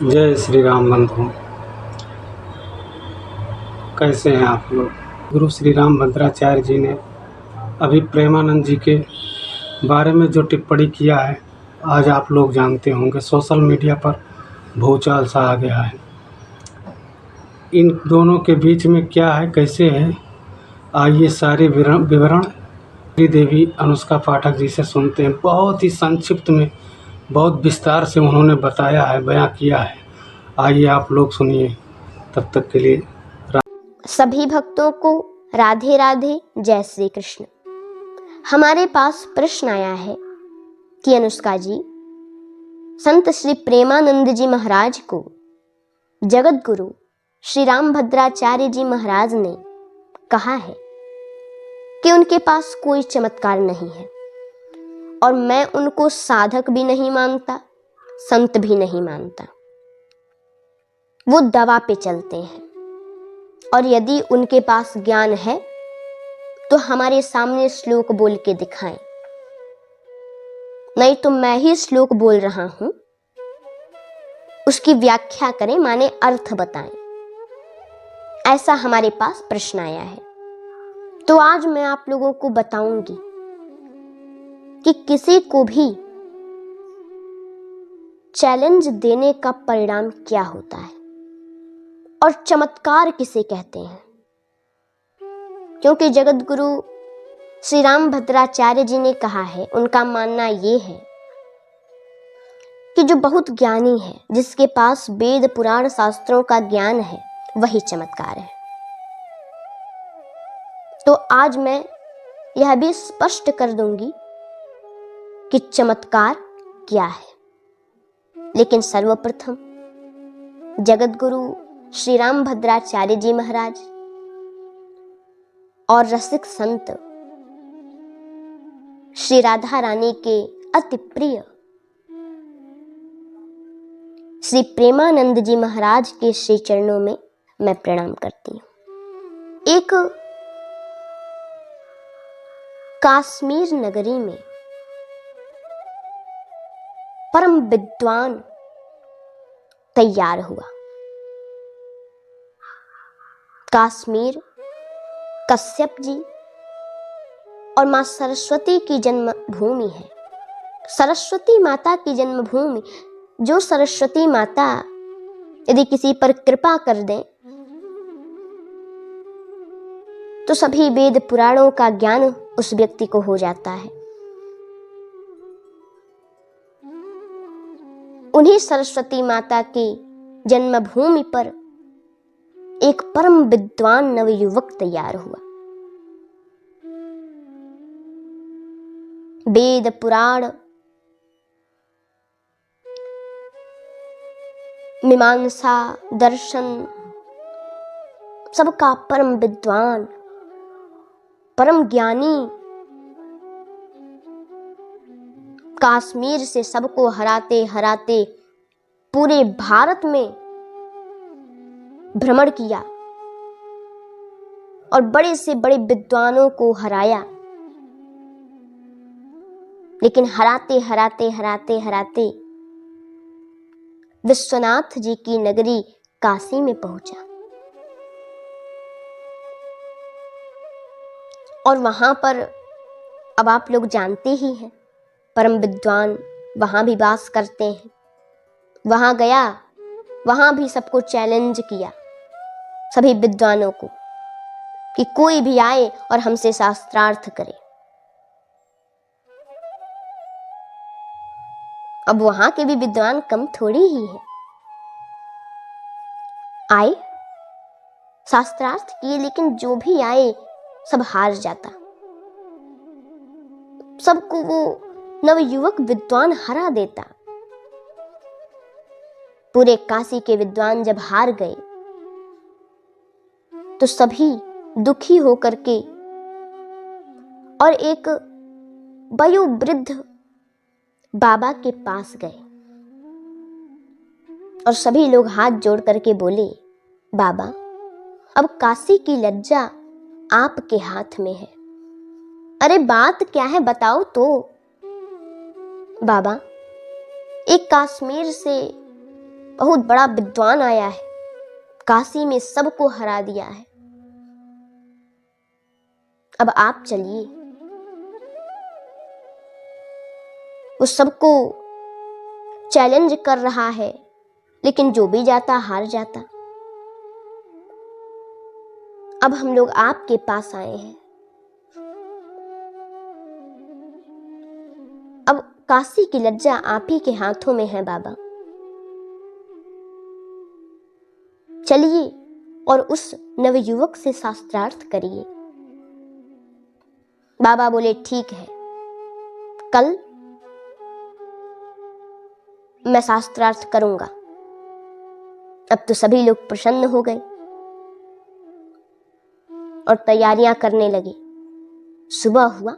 जय श्री राम बंधु। कैसे हैं आप लोग। गुरु श्री राम भद्राचार्य जी ने अभी प्रेमानंद जी के बारे में जो टिप्पणी किया है, आज आप लोग जानते होंगे, सोशल मीडिया पर भूचाल सा आ गया है। इन दोनों के बीच में क्या है, कैसे है, आइए सारे विवरण देवी अनुष्का पाठक जी से सुनते हैं। बहुत ही संक्षिप्त में, बहुत विस्तार से उन्होंने बताया है, बयां किया है। आइए आप लोग सुनिए। तब तक के लिए सभी भक्तों को राधे राधे, जय श्री कृष्ण। हमारे पास प्रश्न आया है कि अनुष्का जी, संत श्री प्रेमानंद जी महाराज को जगत गुरु श्री राम भद्राचार्य जी महाराज ने कहा है कि उनके पास कोई चमत्कार नहीं है, और मैं उनको साधक भी नहीं मानता, संत भी नहीं मानता। वो दवा पे चलते हैं, और यदि उनके पास ज्ञान है तो हमारे सामने श्लोक बोल के दिखाएं, नहीं तो मैं ही श्लोक बोल रहा हूं, उसकी व्याख्या करें, माने अर्थ बताएं। ऐसा हमारे पास प्रश्न आया है। तो आज मैं आप लोगों को बताऊंगी कि किसी को भी चैलेंज देने का परिणाम क्या होता है और चमत्कार किसे कहते हैं। क्योंकि जगत गुरु श्री राम भद्राचार्य जी ने कहा है, उनका मानना ये है कि जो बहुत ज्ञानी है, जिसके पास वेद पुराण शास्त्रों का ज्ञान है, वही चमत्कार है। तो आज मैं यह भी स्पष्ट कर दूंगी कि चमत्कार क्या है। लेकिन सर्वप्रथम जगत गुरु श्री राम भद्राचार्य जी महाराज और रसिक संत श्री राधा रानी के अति प्रिय श्री प्रेमानंद जी महाराज के श्री चरणों में मैं प्रणाम करती हूं। एक कश्मीर नगरी में परम विद्वान तैयार हुआ। कश्मीर कश्यप जी और मां सरस्वती की जन्मभूमि है। सरस्वती माता की जन्मभूमि, जो सरस्वती माता यदि किसी पर कृपा कर दें तो सभी वेद पुराणों का ज्ञान उस व्यक्ति को हो जाता है। उन्हीं सरस्वती माता की जन्मभूमि पर एक परम विद्वान नवयुवक तैयार हुआ। वेद पुराण, मीमांसा, दर्शन, सबका परम विद्वान, परम ज्ञानी, कश्मीर से सबको हराते हराते पूरे भारत में भ्रमण किया और बड़े से बड़े विद्वानों को हराया। लेकिन हराते हराते हराते हराते विश्वनाथ जी की नगरी काशी में पहुंचा, और वहां पर अब आप लोग जानते ही हैं, परम विद्वान वहां भी वास करते हैं। वहां गया, वहां भी सबको चैलेंज किया, सभी विद्वानों को, कि कोई भी आए और हमसे शास्त्रार्थ करे। अब वहां के भी विद्वान कम थोड़ी ही है। आए, शास्त्रार्थ किए, लेकिन जो भी आए सब हार जाता। सबको वो नवयुवक विद्वान हरा देता। पूरे काशी के विद्वान जब हार गए तो सभी दुखी होकर के और एक वयोवृद्ध बाबा के पास गए, और सभी लोग हाथ जोड़ करके बोले, बाबा, अब काशी की लज्जा आपके हाथ में है। अरे बात क्या है, बताओ तो। बाबा, एक कश्मीर से बहुत बड़ा विद्वान आया है, काशी में सबको हरा दिया है। अब आप चलिए, वो सबको चैलेंज कर रहा है, लेकिन जो भी जाता हार जाता। अब हम लोग आपके पास आए हैं। अब काशी की लज्जा आप ही के हाथों में है बाबा। चलिए और उस नवयुवक से शास्त्रार्थ करिए। बाबा बोले ठीक है, कल मैं शास्त्रार्थ करूंगा। अब तो सभी लोग प्रसन्न हो गए और तैयारियां करने लगे। सुबह हुआ,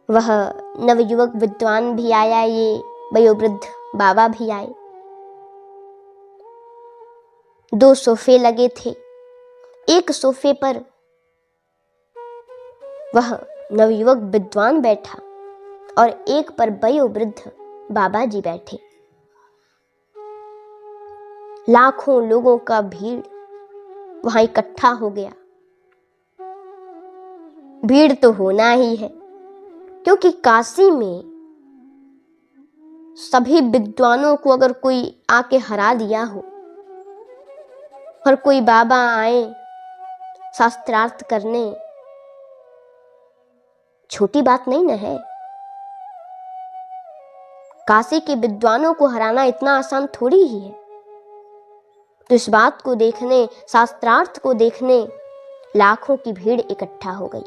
वह नवयुवक विद्वान भी आया, ये वयोवृद्ध बाबा भी आए। 2 सोफे लगे थे। एक सोफे पर वह नवयुवक विद्वान बैठा और एक पर वयोवृद्ध बाबा जी बैठे। लाखों लोगों का भीड़ वहां इकट्ठा हो गया। भीड़ तो होना ही है, क्योंकि काशी में सभी विद्वानों को अगर कोई आके हरा दिया हो और कोई बाबा आए शास्त्रार्थ करने, छोटी बात नहीं न है। काशी के विद्वानों को हराना इतना आसान थोड़ी ही है। तो इस बात को देखने, शास्त्रार्थ को देखने लाखों की भीड़ इकट्ठा हो गई।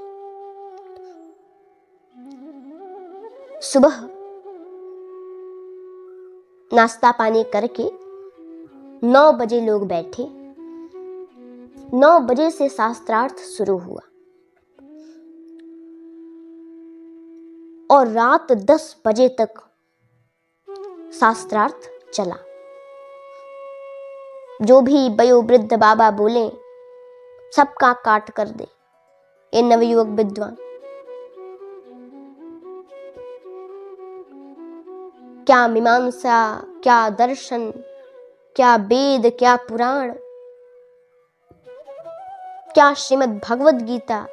सुबह नाश्ता पानी करके 9 बजे लोग बैठे। 9 बजे से शास्त्रार्थ शुरू हुआ और रात 10 बजे तक शास्त्रार्थ चला। जो भी वयोवृद्ध बाबा बोले सबका काट कर दे ये नवयुवक विद्वान। क्या मीमांसा, क्या दर्शन, क्या वेद, क्या पुराण, क्या श्रीमद् भगवद गीता,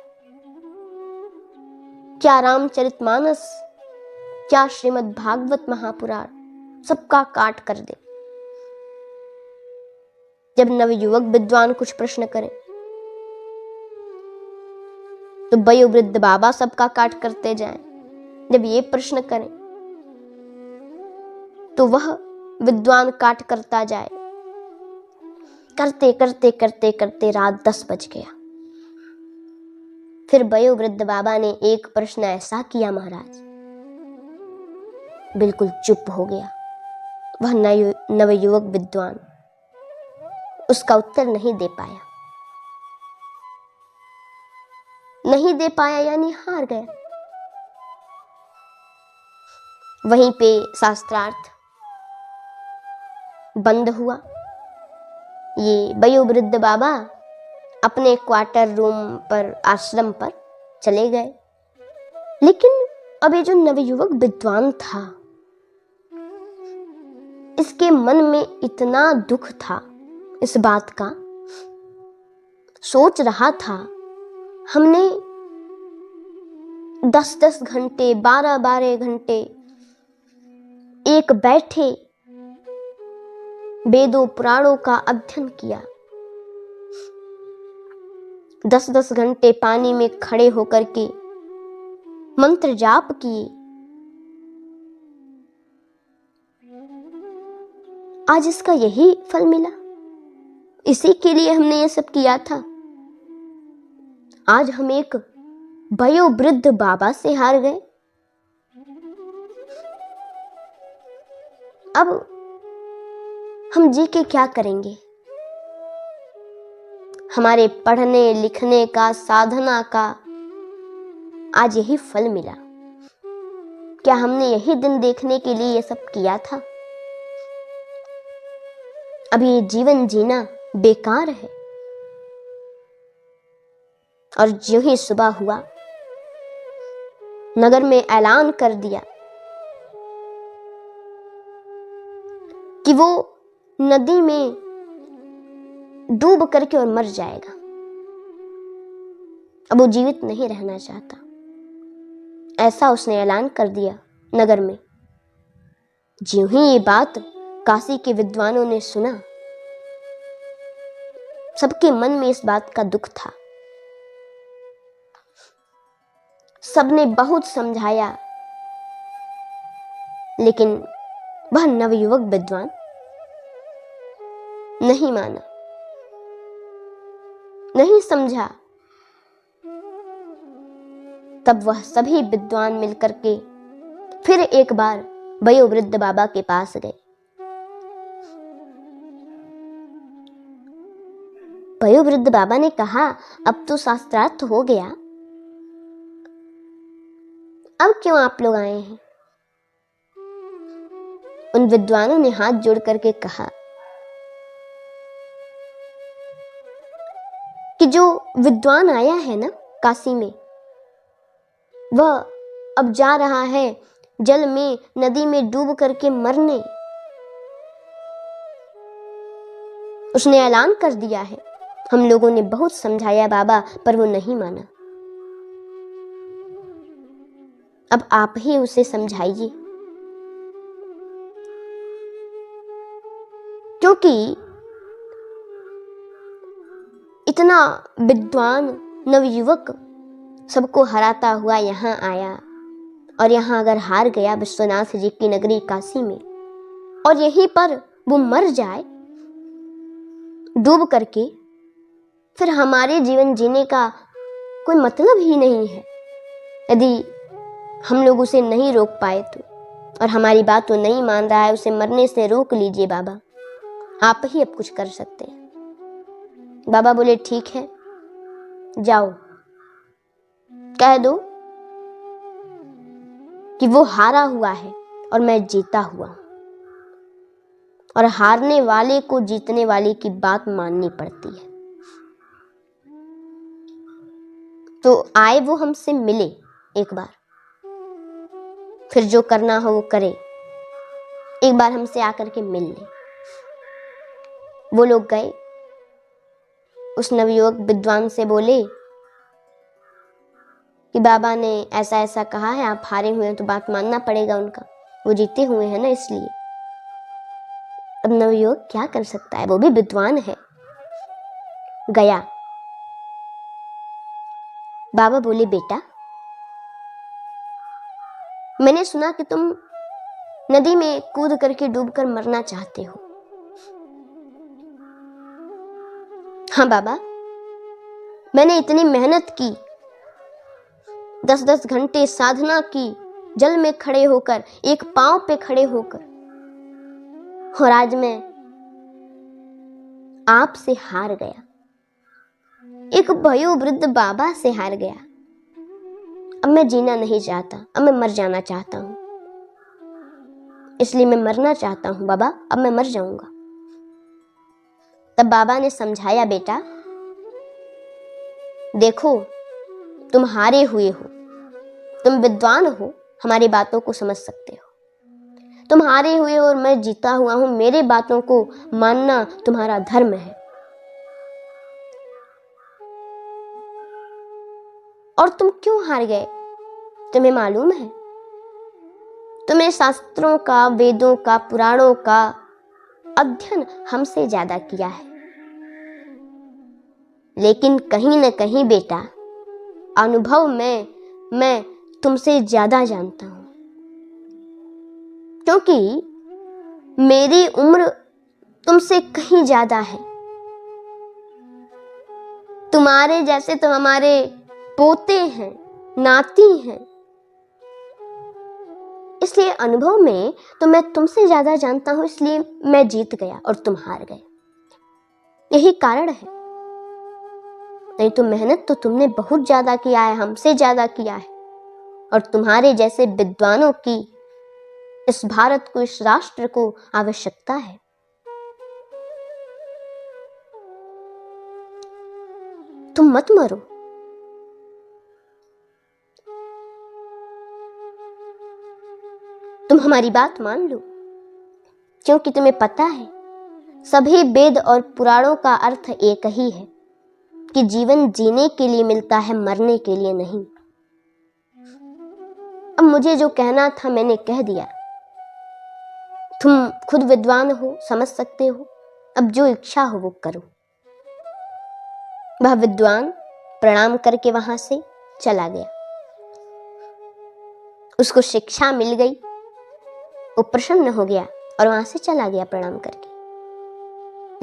क्या रामचरितमानस, क्या श्रीमद् भागवत महापुराण, सबका काट कर दे। जब नवयुवक विद्वान कुछ प्रश्न करें तो वयोवृद्ध बाबा सबका काट करते जाएं। जब ये प्रश्न करें तो वह विद्वान काट करता जाए। करते करते करते करते रात 10 बज गया। फिर वयोवृद्ध बाबा ने एक प्रश्न ऐसा किया, महाराज बिल्कुल चुप हो गया वह नवयुवक विद्वान। उसका उत्तर नहीं दे पाया। नहीं दे पाया यानी हार गया। वहीं पे शास्त्रार्थ बंद हुआ। ये वयोवृद्ध बाबा अपने क्वार्टर रूम पर, आश्रम पर चले गए। लेकिन अब ये जो नवयुवक विद्वान था, इसके मन में इतना दुख था इस बात का। सोच रहा था हमने 10-10 घंटे, 12-12 घंटे एक बैठे वेदों पुराणों का अध्ययन किया। 10-10 घंटे पानी में खड़े होकर के मंत्र जाप किए। आज इसका यही फल मिला। इसी के लिए हमने ये सब किया था। आज हम एक वयोवृद्ध बाबा से हार गए। अब हम जी के क्या करेंगे? हमारे पढ़ने लिखने का, साधना का आज यही फल मिला। क्या हमने यही दिन देखने के लिए ये सब किया था? अभी ये जीवन जीना बेकार है। और ज्यों ही सुबह हुआ, नगर में ऐलान कर दिया कि वो नदी में डूब करके और मर जाएगा, अब वो जीवित नहीं रहना चाहता। ऐसा उसने ऐलान कर दिया नगर में। ज्यों ही ये बात काशी के विद्वानों ने सुना, सबके मन में इस बात का दुख था। सबने बहुत समझाया, लेकिन वह नवयुवक विद्वान नहीं माना, नहीं समझा। तब वह सभी विद्वान मिलकर के फिर एक बार वयोवृद्ध बाबा के पास गए। वयोवृद्ध बाबा ने कहा, अब तो शास्त्रार्थ हो गया, अब क्यों आप लोग आए हैं? उन विद्वानों ने हाथ जोड़ करके कहा कि जो विद्वान आया है ना काशी में, वह अब जा रहा है जल में, नदी में डूब करके मरने। उसने ऐलान कर दिया है। हम लोगों ने बहुत समझाया बाबा, पर वो नहीं माना। अब आप ही उसे समझाइए, क्योंकि इतना विद्वान नवयुवक सबको हराता हुआ यहां आया, और यहां अगर हार गया विश्वनाथ जी की नगरी काशी में, और यहीं पर वो मर जाए डूब करके, फिर हमारे जीवन जीने का कोई मतलब ही नहीं है। यदि हम लोग उसे नहीं रोक पाए तो, और हमारी बात वो नहीं मान रहा है, उसे मरने से रोक लीजिए बाबा, आप ही अब कुछ कर सकते हैं। बाबा बोले, ठीक है, जाओ कह दो कि वो हारा हुआ है और मैं जीता हुआ हूं, और हारने वाले को जीतने वाले की बात माननी पड़ती है। तो आए वो हमसे मिले एक बार, फिर जो करना हो वो करे, एक बार हमसे आकर के मिल ले। वो लोग गए, उस नवयुवक विद्वान से बोले कि बाबा ने ऐसा ऐसा कहा है, आप हारे हुए हैं तो बात मानना पड़ेगा उनका, वो जीते हुए हैं ना, इसलिए। अब नवयुवक क्या कर सकता है, वो भी विद्वान है। गया, बाबा बोले, बेटा मैंने सुना कि तुम नदी में कूद करके डूबकर मरना चाहते हो। हाँ बाबा, मैंने इतनी मेहनत की, 10-10 घंटे साधना की, जल में खड़े होकर, एक पांव पे खड़े होकर, और आज मैं आपसे हार गया, एक वयोवृद्ध बाबा से हार गया। अब मैं जीना नहीं चाहता, अब मैं मर जाना चाहता हूं, इसलिए मैं मरना चाहता हूं बाबा, अब मैं मर जाऊंगा। तब बाबा ने समझाया, बेटा देखो तुम हारे हुए हो, तुम विद्वान हो, हमारी बातों को समझ सकते हो, तुम हारे हुए हो और मैं जीता हुआ हूं, मेरे बातों को मानना तुम्हारा धर्म है। और तुम क्यों हार गए, तुम्हें मालूम है? तुमने शास्त्रों का, वेदों का, पुराणों का अध्ययन हमसे ज्यादा किया है, लेकिन कहीं न कहीं बेटा अनुभव में मैं तुमसे ज्यादा जानता हूं, क्योंकि मेरी उम्र तुमसे कहीं ज्यादा है। तुम्हारे जैसे तो हमारे पोते हैं, नाती हैं, इसलिए अनुभव में तो मैं तुमसे ज्यादा जानता हूं, इसलिए मैं जीत गया और तुम हार गए। यही कारण है, नहीं तो मेहनत तो तुमने बहुत ज्यादा किया है, हमसे ज्यादा किया है, और तुम्हारे जैसे विद्वानों की इस भारत को, इस राष्ट्र को आवश्यकता है। तुम मत मरो, तुम हमारी बात मान लो, क्योंकि तुम्हें पता है सभी वेद और पुराणों का अर्थ एक ही है कि जीवन जीने के लिए मिलता है, मरने के लिए नहीं। अब मुझे जो कहना था मैंने कह दिया। तुम खुद विद्वान हो, समझ सकते हो, अब जो इच्छा हो वो करो। वह विद्वान प्रणाम करके वहां से चला गया। उसको शिक्षा मिल गई, वो प्रसन्न हो गया और वहां से चला गया प्रणाम करके।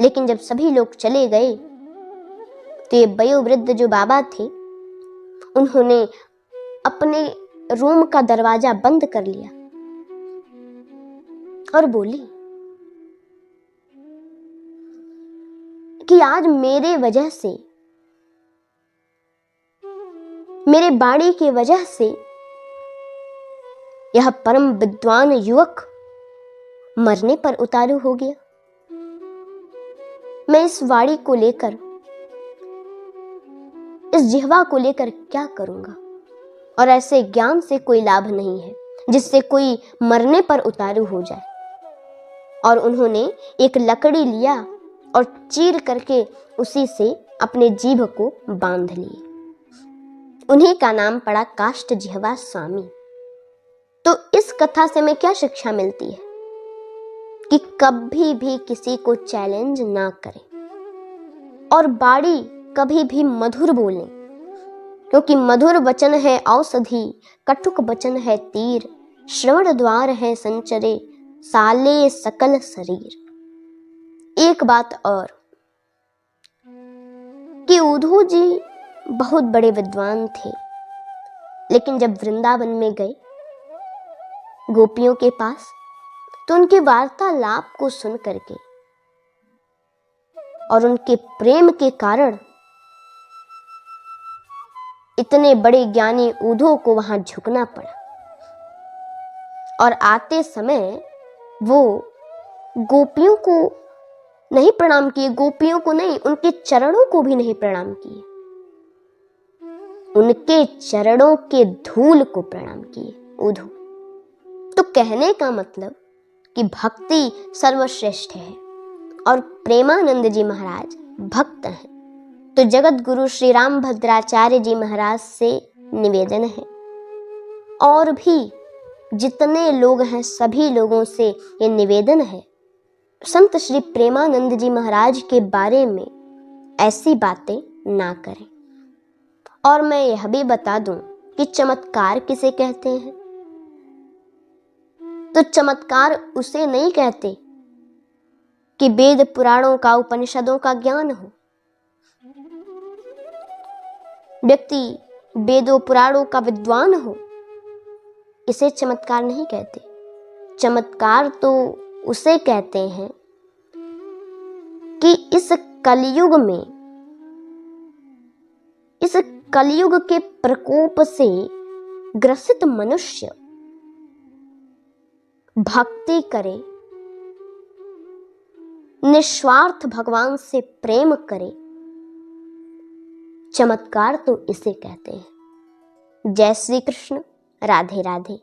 लेकिन जब सभी लोग चले गए तो ये वयोवृद्ध जो बाबा थे उन्होंने अपने रूम का दरवाजा बंद कर लिया और बोली कि आज मेरे वजह से, मेरे बाणी की वजह से यह परम विद्वान युवक मरने पर उतारू हो गया। मैं इस वाणी को लेकर, इस जिह्वा को लेकर क्या करूंगा? और ऐसे ज्ञान से कोई लाभ नहीं है जिससे कोई मरने पर उतारू हो जाए। और उन्होंने एक लकड़ी लिया और चीर करके उसी से अपने जीभ को बांध लिए। उन्हीं का नाम पड़ा काष्ठ जिह्वा स्वामी। तो इस कथा से हमें क्या शिक्षा मिलती है कि कभी भी किसी को चैलेंज ना करें और बाड़ी कभी भी मधुर बोलें, क्योंकि मधुर वचन है औषधि, कटुक वचन है तीर, श्रवण द्वार है संचरे, साले सकल शरीर। एक बात और कि उद्धव जी बहुत बड़े विद्वान थे, लेकिन जब वृंदावन में गए गोपियों के पास तो उनके वार्तालाप को सुन करके और उनके प्रेम के कारण इतने बड़े ज्ञानी उद्धव को वहां झुकना पड़ा। और आते समय वो गोपियों को नहीं प्रणाम किए, गोपियों को नहीं, उनके चरणों को भी नहीं प्रणाम किए, उनके चरणों के धूल को प्रणाम किए उद्धव। तो कहने का मतलब कि भक्ति सर्वश्रेष्ठ है और प्रेमानंद जी महाराज भक्त हैं। तो जगत गुरु श्री राम भद्राचार्य जी महाराज से निवेदन है, और भी जितने लोग हैं सभी लोगों से ये निवेदन है, संत श्री प्रेमानंद जी महाराज के बारे में ऐसी बातें ना करें। और मैं यह भी बता दूं कि चमत्कार किसे कहते हैं। तो चमत्कार उसे नहीं कहते कि वेद पुराणों का, उपनिषदों का ज्ञान हो। व्यक्ति वेदों पुराणों का विद्वान हो, इसे चमत्कार नहीं कहते। चमत्कार तो उसे कहते हैं कि इस कलयुग में, इस कलयुग के प्रकोप से ग्रसित मनुष्य भक्ति करे, निस्वार्थ भगवान से प्रेम करे, चमत्कार तो इसे कहते हैं। जय श्री कृष्ण, राधे राधे।